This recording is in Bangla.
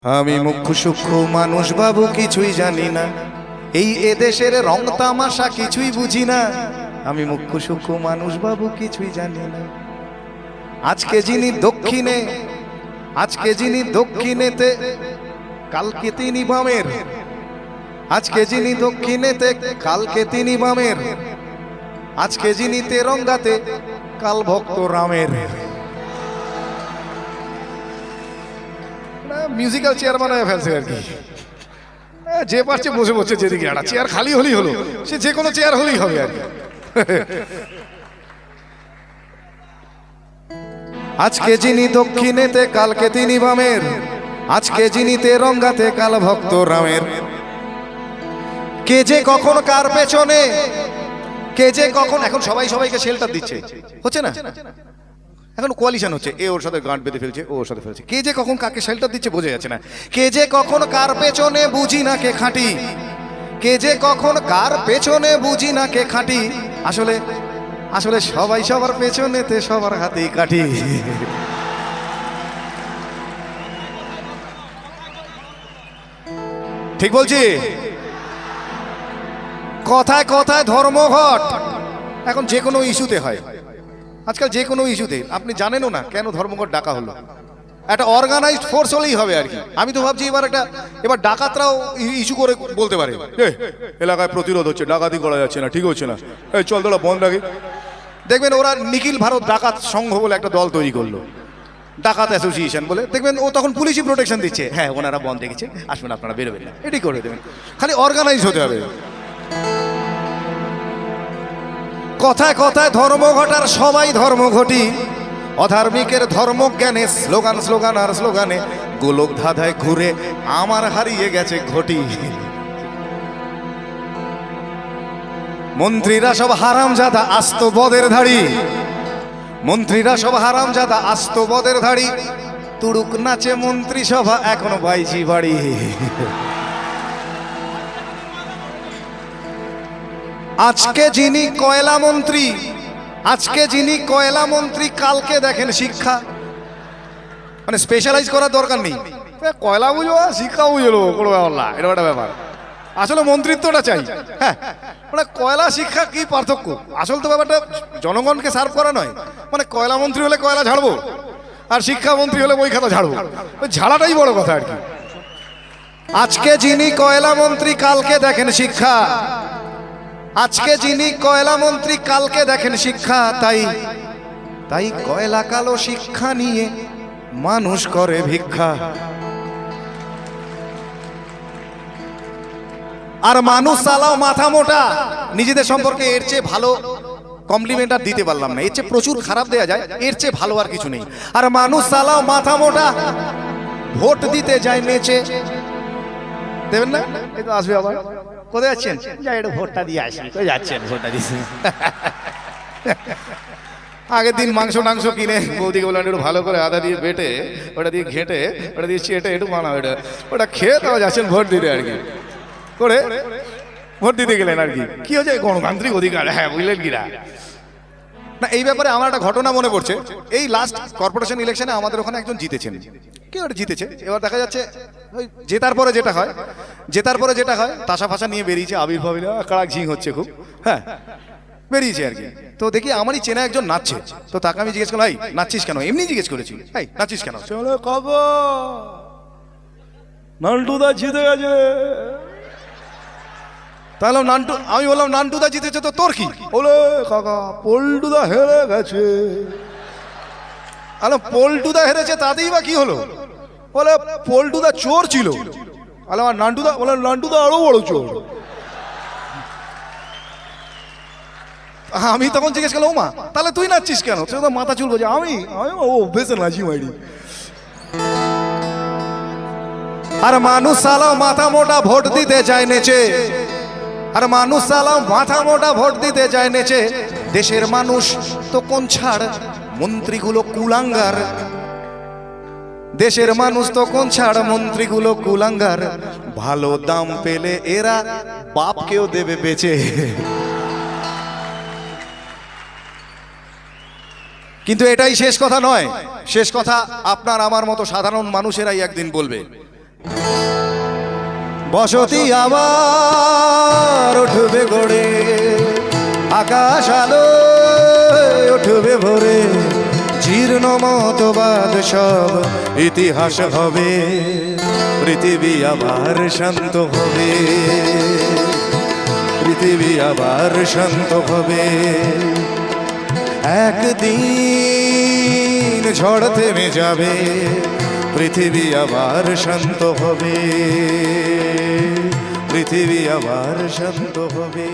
আমি মুখ্য সূক্ষ্ম মানুষ বাবু, কিছুই জানি না, এই এদেশের রং তামাশা কিছুই বুঝি না। আমি মুখ্য সূক্ষ্ম মানুষ বাবু, কিছুই জানি না। আজকে যিনি দক্ষিণে, আজকে যিনি দক্ষিণেতে, কালকে তিনি বামের। আজকে যিনি দক্ষিণেতে, কালকে তিনি বামের। আজকে যিনি তেরঙ্গাতে, কাল ভক্ত রামের। মিউজিক্যাল চেয়ার বানায় ফেলছে আর কি, যে পারছে বসে বসে, যেদিকে একটা চেয়ার খালি হলেই হলো, সে যে কোনো চেয়ার হলেই হবে আর কি। আজকে যিনি দক্ষিণেতে, কালকে তিনি বামের। আজকে যিনি তেরঙ্গাতে, কাল ভক্ত রামের। কে যে কখন কার পেছনে, কে যে কখন, এখন সবাই সবাইকে শেল্টার দিচ্ছে, হচ্ছে না? এখন কোয়ালিশন হচ্ছে, এ ওর সাথে গাঁট বেঁধে ফেলছে, ও ওর সাথে ফেলছে। কে যে কখন কাকে শেল্টার দিচ্ছে বোঝা যাচ্ছে না। কে যে কখন কার পেছনে, বুঝি না কে খাঁটি। কে যে কখন কার পেছনে, বুঝি না কে খাঁটি। আসলে আসলে সবাই সবার পেছনেতে, সবার হাতেই কাঠি। ঠিক বলছি? কথায় কথায় ধর্মঘট এখন যে কোনো ইস্যুতে হয়। আজকাল যে কোনো ইস্যুতে, আপনি জানেনও না কেন ধর্মঘট ডাকা হলো। একটা অর্গানাইজড ফোর্স হলেই হবে আর কি। আমি তো ভাবছি এবার ডাকাতরাও ইস্যু করে বলতে পারে, এলাকায় প্রতিরোধ হচ্ছে, ডাকাতি করা যাচ্ছে না, ঠিক হচ্ছে না, এই চল তোরা বন্ধ রাখি। দেখবেন ওরা নিখিল ভারত ডাকাত সংঘ বলে একটা দল তৈরি করলো, ডাকাত অ্যাসোসিয়েশন বলে। দেখবেন ও তখন পুলিশই প্রোটেকশন দিচ্ছে, হ্যাঁ ওনারা বন্ধ রেখেছে, আসবেন আপনারা, বেরোবেন না, এটাই করে দেবেন। খালি অর্গানাইজ হতে হবে। কথায় কথায় ধর্মঘট, আর সবাই ধর্মঘটি। অধার্মিকের ধর্মজ্ঞানে, স্লোগান স্লোগান আর স্লোগানে, গোলক ধাঁধায় ঘুরে আমার হারিয়ে গেছে ঘটি। মন্ত্রীরা সব হারামজাদা, আস্ত বদের ধাড়ি। মন্ত্রীরা সব হারামজাদা, আস্ত বদের ধাড়ি। তুড়ুক নাচে মন্ত্রী সভা, এখনো বাইজি বাড়ি। আজকে যিনি কয়লা মন্ত্রী, আজকে যিনি কয়লা মন্ত্রী, কালকে দেখেন শিক্ষা। মানে স্পেশালাইজ করার দরকার নেই, কয়লা বুঝবো শিক্ষা বুঝলো, কোনো ব্যাপার না, এরকম একটা ব্যাপার। আসলে মন্ত্রিত্বটা চাই, হ্যাঁ, মানে কয়লা শিক্ষা কি পার্থক্য? আসল তো ব্যাপারটা জনগণকে সার্ভ করা নয়। মানে কয়লা মন্ত্রী হলে কয়লা ঝাড়বো, আর শিক্ষা মন্ত্রী হলে বই খাতা ঝাড়বো, ওই ঝাড়াটাই বড় কথা আর কি। আজকে যিনি কয়লা মন্ত্রী, কালকে দেখেন শিক্ষা। আজকে যিনি কয়লা মন্ত্রী, কালকে দেখেন শিক্ষা। তাই তাই কয়লা কালো শিক্ষা নিয়ে মানুষ করে ভিক্ষা। আর মানুষ চালাও মাথা মোটা। নিজেদের সম্পর্কে এর চেয়ে ভালো কমপ্লিমেন্ট আর দিতে পারলাম না, এর চেয়ে প্রচুর খারাপ দেয়া যায়, এর চেয়ে ভালো আর কিছু নেই। আর মানুষ চালাও মাথা মোটা, ভোট দিতে যায় নেচে। দেবেন না? এই তো আসবে আবার। কোথায় যাচ্ছেন? যাই একটু ভোটটা দিয়ে আসি। কোথায় যাচ্ছেন? ভোটটা দিয়েছেন। আগের দিন মাংস টাংস কিনে বৌদিকে বললাম একটু ভালো করে আদা দিয়ে বেটে, ওটা দিয়ে ঘেঁটে, ওটা দিয়ে চেটে একটু বানাও, ওটা খেয়ে তাও যাচ্ছেন ভোট দিতে আর কি। করে ভোট দিতে গেলেন আর কি। কি হয়েছে? গণতান্ত্রিক অধিকার, হ্যাঁ বুঝলেন কিনা না। এই ব্যাপারে আমার একটা ঘটনা মনে পড়ছে। এই লাস্ট কর্পোরেশন ইলেকশনে আমাদের ওখানে একজন জিতেছেন। কেউ জিতেছে, এবার দেখা যাচ্ছে ওই জেতার পরে যেটা হয়, জেতার পরে যেটা হয়, তাসা ফাঁসা নিয়ে বেরিয়েছে, আবির্ভাব কাড়াক ঝিং হচ্ছে খুব, হ্যাঁ বেরিয়েছে আর কি। তো দেখি আমারই চেনা একজন নাচছে। তো তাকে আমি জিজ্ঞেস করলাম, এই নাচছিস কেন? এমনি জিজ্ঞেস করেছি, এই নাচছিস কেন? চলো কাকা নান্টুদা জিতে গেছে। তাহলে নান্টু, আমি বললাম নান্টুদা জিতেছে তো তোর কি? বলে কাকা পল্টুদা হেরে গেছে। আলো পল্টুদা হেরেছে তাতেই বা কি হলো? বলে পল্টুদা চোর ছিল। আলো আর নান্টুদা, বলে নান্টুদা আরো বড় চোর। আমি তখন জিজ্ঞেস করলাম, ও মা তাহলে তুই নাচছিস কেন? সে তো মাথা চুল বোঝে, আমি ও বেশি নাচি মাইরি। আর মানুষ সালাও মাথা মোটা, ভোট দিতে যায় নেচে। আর মানুষ সালাও মাথা মোটা, ভোট দিতে যায় নেচে। দেশের মানুষ তো কোন ছাড়, মন্ত্রীগুলো কুলাঙ্গার। দেশের মানুষ তো কোন ছাড়, মন্ত্রীগুলো কুলাঙ্গার। ভালো দাম পেলে এরা বাপকেও দেবে বেচে। কিন্তু এটাই শেষ কথা নয়। শেষ কথা আপনার আমার মতো সাধারণ মানুষেরাই একদিন বলবে। বসতি আবার উঠবে গড়ে, আকাশ আলো উঠবে ভরে, জীর্ণ মতবাদ সব ইতিহাস হবে, পৃথিবী আবার শান্ত হবে, পৃথিবী আবার শান্ত হবে। একদিন ঝড় থেমে যাবে, পৃথিবী আবার শান্ত হবে, পৃথিবী আবার শান্ত হবে।